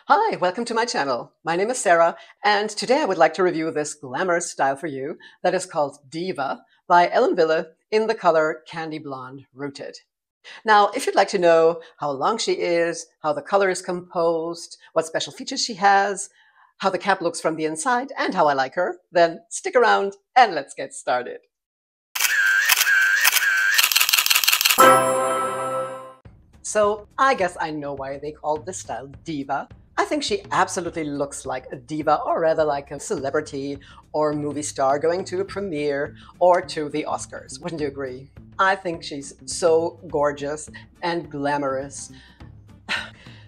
Hi, welcome to my channel. My name is Sarah, and today I would like to review this glamorous style for you that is called Diva by Ellen Wille in the color Candyblonde Rooted. Now, if you'd like to know how long she is, how the color is composed, what special features she has, how the cap looks from the inside, and how I like her, then stick around and let's get started. So I guess I know why they called this style Diva. I think she absolutely looks like a diva, or rather like a celebrity or movie star going to a premiere or to the Oscars. Wouldn't you agree? I think she's so gorgeous and glamorous.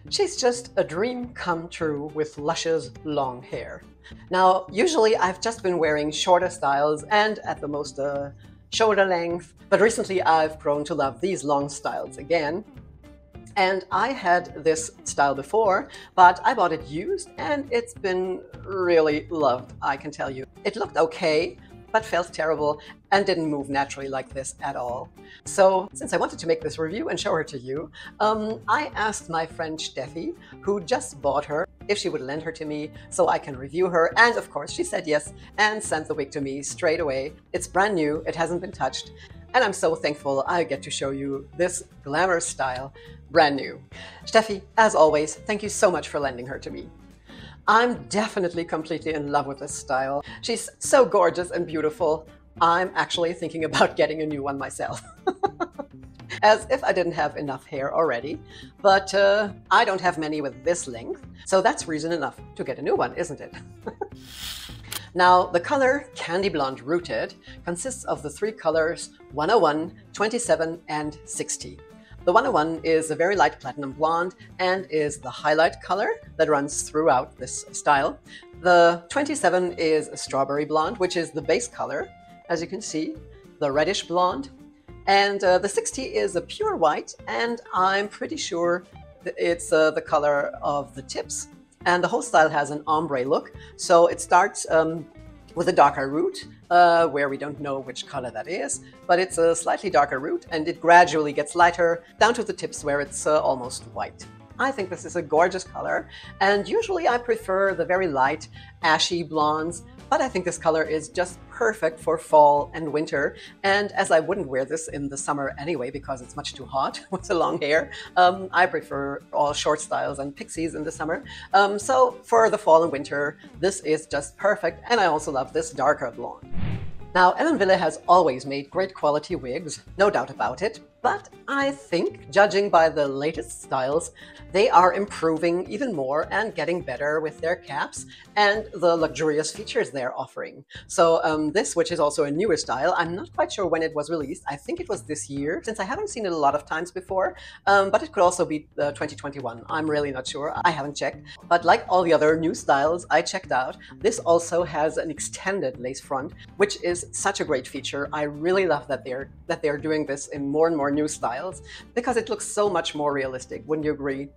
She's just a dream come true with luscious long hair. Now, usually I've just been wearing shorter styles and at the most shoulder length, but recently I've grown to love these long styles again. And I had this style before, but I bought it used and it's been really loved, I can tell you. It looked okay, but felt terrible and didn't move naturally like this at all. So since I wanted to make this review and show her to you, I asked my friend Steffi, who just bought her, if she would lend her to me so I can review her. And of course she said yes and sent the wig to me straight away. It's brand new, it hasn't been touched. And I'm so thankful I get to show you this glamorous style, brand new. Steffi, as always, thank you so much for lending her to me. I'm definitely completely in love with this style. She's so gorgeous and beautiful. I'm actually thinking about getting a new one myself. As if I didn't have enough hair already, but I don't have many with this length, so that's reason enough to get a new one, isn't it? Now, the color Candyblonde Rooted consists of the three colors 101, 27, and 60. The 101 is a very light platinum blonde and is the highlight color that runs throughout this style. The 27 is a strawberry blonde, which is the base color, as you can see, the reddish blonde. And the 60 is a pure white, and I'm pretty sure that it's the color of the tips. And the whole style has an ombre look. So it starts with a darker root, where we don't know which color that is, but it's a slightly darker root, and it gradually gets lighter down to the tips where it's almost white. I think this is a gorgeous color, and usually I prefer the very light, ashy blondes, but I think this color is just perfect for fall and winter. And as I wouldn't wear this in the summer anyway because it's much too hot with the long hair, I prefer all short styles and pixies in the summer. So for the fall and winter, this is just perfect. And I also love this darker blonde. Now, Ellen Wille has always made great quality wigs, no doubt about it, but I think, judging by the latest styles, they are improving even more and getting better with their caps and the luxurious features they're offering. So this, which is also a newer style, I'm not quite sure when it was released. I think it was this year, since I haven't seen it a lot of times before, but it could also be 2021. I'm really not sure. I haven't checked. But like all the other new styles I checked out, this also has an extended lace front, which is such a great feature. I really love that they're doing this in more and more new styles because it looks so much more realistic. Wouldn't you agree?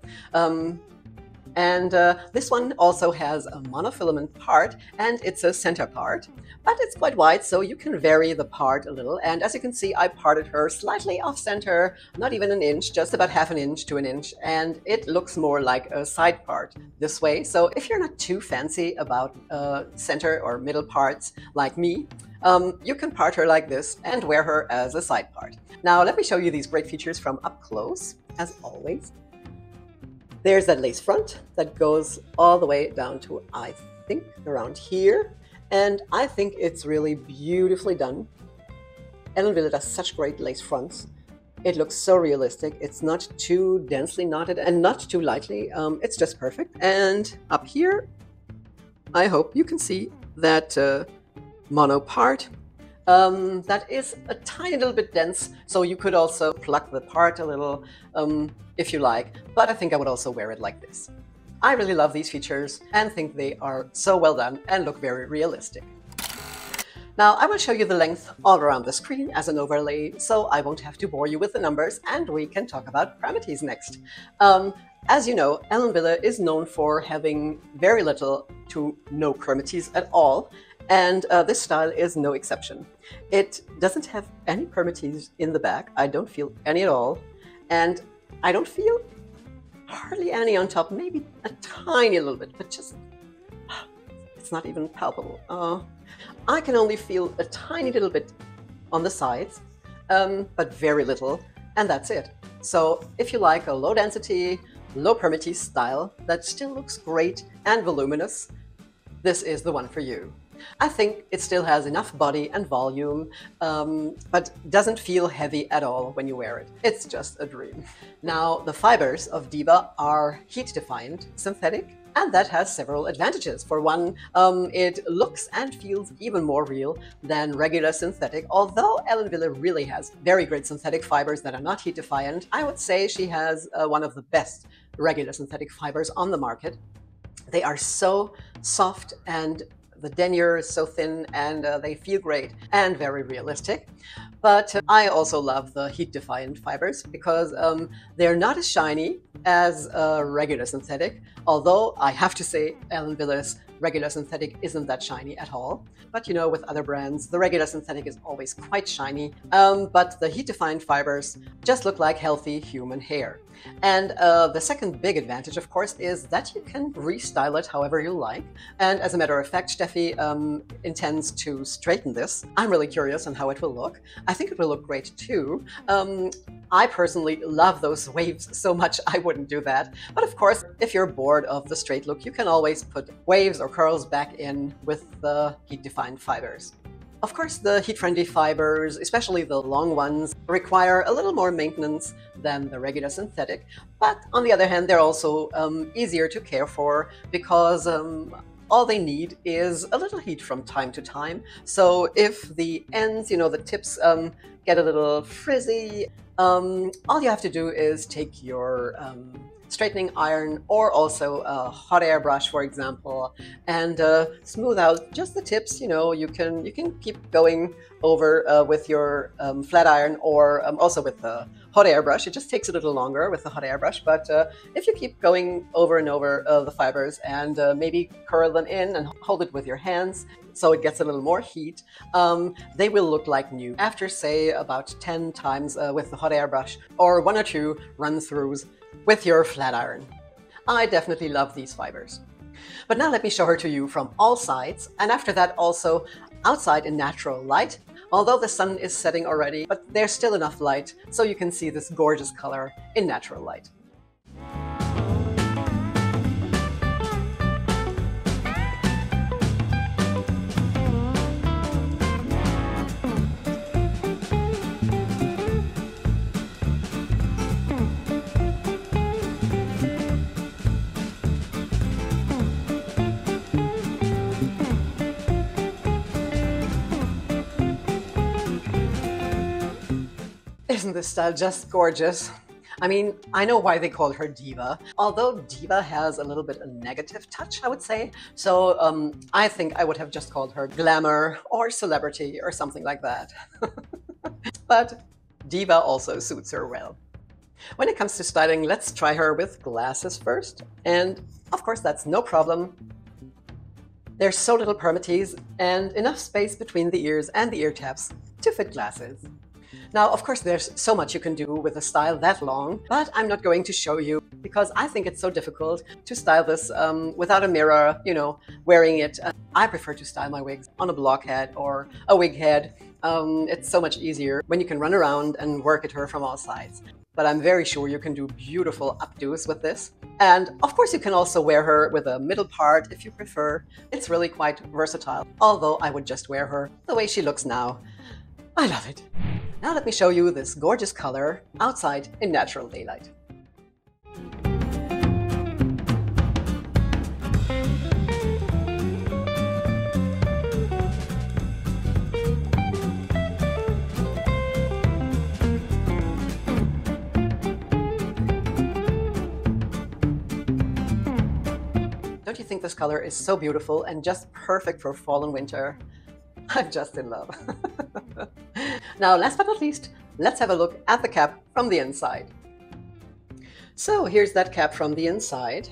This one also has a monofilament part, and it's a center part, but it's quite wide, so you can vary the part a little. And as you can see, I parted her slightly off center, not even an inch, just about half an inch to an inch, and it looks more like a side part this way. So if you're not too fancy about center or middle parts like me, you can part her like this and wear her as a side part. Now let me show you these great features from up close, as always. There's that lace front that goes all the way down to, I think, around here. And I think it's really beautifully done. Ellen Wille does such great lace fronts. It looks so realistic. It's not too densely knotted and not too lightly. It's just perfect. And up here, I hope you can see that mono part. That is a tiny little bit dense, so you could also pluck the part a little if you like, but I think I would also wear it like this. I really love these features and think they are so well done and look very realistic. Now I will show you the length all around the screen as an overlay, so I won't have to bore you with the numbers, and we can talk about parameters next. As you know, Ellen Wille is known for having very little to no permatease at all, and this style is no exception. It doesn't have any permatease in the back. I don't feel any at all, and I don't feel hardly any on top, maybe a tiny little bit, but just, it's not even palpable. I can only feel a tiny little bit on the sides, but very little, and that's it. So if you like a low density, low permatease style that still looks great and voluminous, this is the one for you. I think it still has enough body and volume, but doesn't feel heavy at all when you wear it. It's just a dream. Now, the fibers of Diva are heat-defined, synthetic, and that has several advantages. For one, it looks and feels even more real than regular synthetic. Although Ellen Wille really has very great synthetic fibers that are not heat-defiant, I would say she has one of the best regular synthetic fibers on the market. They are so soft and the denier is so thin, and they feel great and very realistic. But I also love the heat-defiant fibers because they're not as shiny as regular synthetic, although I have to say Ellen Wille's regular synthetic isn't that shiny at all. But you know, with other brands, the regular synthetic is always quite shiny, but the heat-defiant fibers just look like healthy human hair. And the second big advantage, of course, is that you can restyle it however you like. And as a matter of fact, Steffi intends to straighten this. I'm really curious on how it will look. I think it will look great too. I personally love those waves so much I wouldn't do that. But of course, if you're bored of the straight look, you can always put waves or curls back in with the heat-defined fibers. Of course, the heat-friendly fibers, especially the long ones, require a little more maintenance than the regular synthetic. But on the other hand, they're also easier to care for because all they need is a little heat from time to time. So if the ends, you know, the tips get a little frizzy, all you have to do is take your straightening iron or also a hot air brush, for example, and smooth out just the tips. You know, you can keep going over with your flat iron or also with the hot air brush. It just takes a little longer with the hot air brush, but if you keep going over and over the fibers and maybe curl them in and hold it with your hands so it gets a little more heat, they will look like new after, say, about 10 times with the hot air brush or 1 or 2 run-throughs with your flat iron. I definitely love these fibers. But now let me show her to you from all sides, and after that also outside in natural light, although the sun is setting already, but there's still enough light so you can see this gorgeous color in natural light. Isn't this style just gorgeous? I mean, I know why they call her Diva, although Diva has a little bit a negative touch, I would say. So I think I would have just called her Glamour or Celebrity or something like that. But Diva also suits her well. When it comes to styling, let's try her with glasses first. And of course, that's no problem. There's so little permatease and enough space between the ears and the ear tabs to fit glasses. Now, of course, there's so much you can do with a style that long, but I'm not going to show you because I think it's so difficult to style this without a mirror, you know, wearing it. I prefer to style my wigs on a block head or a wig head. It's so much easier when you can run around and work at her from all sides. But I'm very sure you can do beautiful updos with this. And of course, you can also wear her with a middle part if you prefer. It's really quite versatile, although I would just wear her the way she looks now. I love it. Now let me show you this gorgeous color outside in natural daylight. Don't you think this color is so beautiful and just perfect for fall and winter? I'm just in love. Now, last but not least, let's have a look at the cap from the inside. So here's that cap from the inside.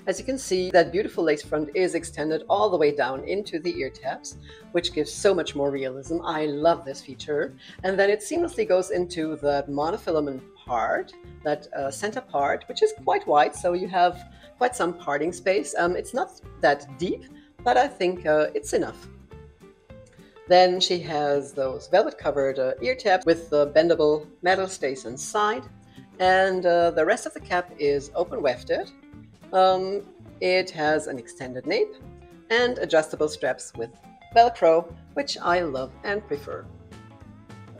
As you can see, that beautiful lace front is extended all the way down into the ear tabs, which gives so much more realism. I love this feature. And then it seamlessly goes into that monofilament part, that center part, which is quite wide, so you have quite some parting space. It's not that deep, but I think it's enough. Then she has those velvet-covered ear tabs with the bendable metal stays inside, and the rest of the cap is open wefted. It has an extended nape and adjustable straps with Velcro, which I love and prefer.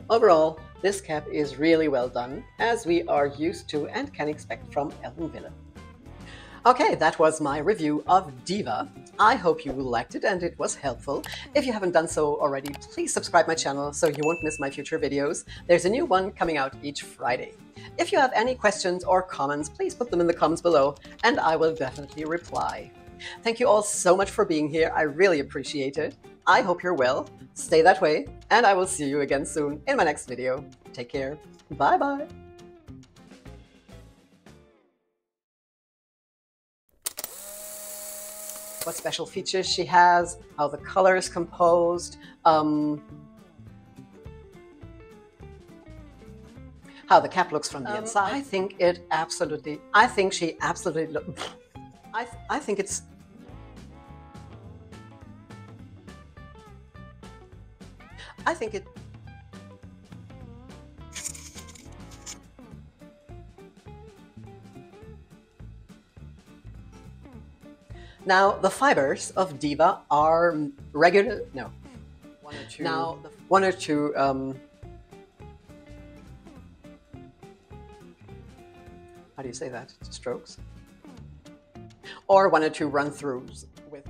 Overall, this cap is really well done, as we are used to and can expect from Ellen Wille. Okay, that was my review of Diva. I hope you liked it and it was helpful. If you haven't done so already, please subscribe my channel so you won't miss my future videos. There's a new one coming out each Friday. If you have any questions or comments, please put them in the comments below and I will definitely reply. Thank you all so much for being here. I really appreciate it. I hope you're well, stay that way, and I will see you again soon in my next video. Take care. Bye-bye. What special features she has, how the color is composed, how the cap looks from the inside. I think she absolutely I think it's I think it Now, the fibers of Diva are regular, no, one or two, now, one or two, how do you say that, strokes? Or one or two run-throughs with,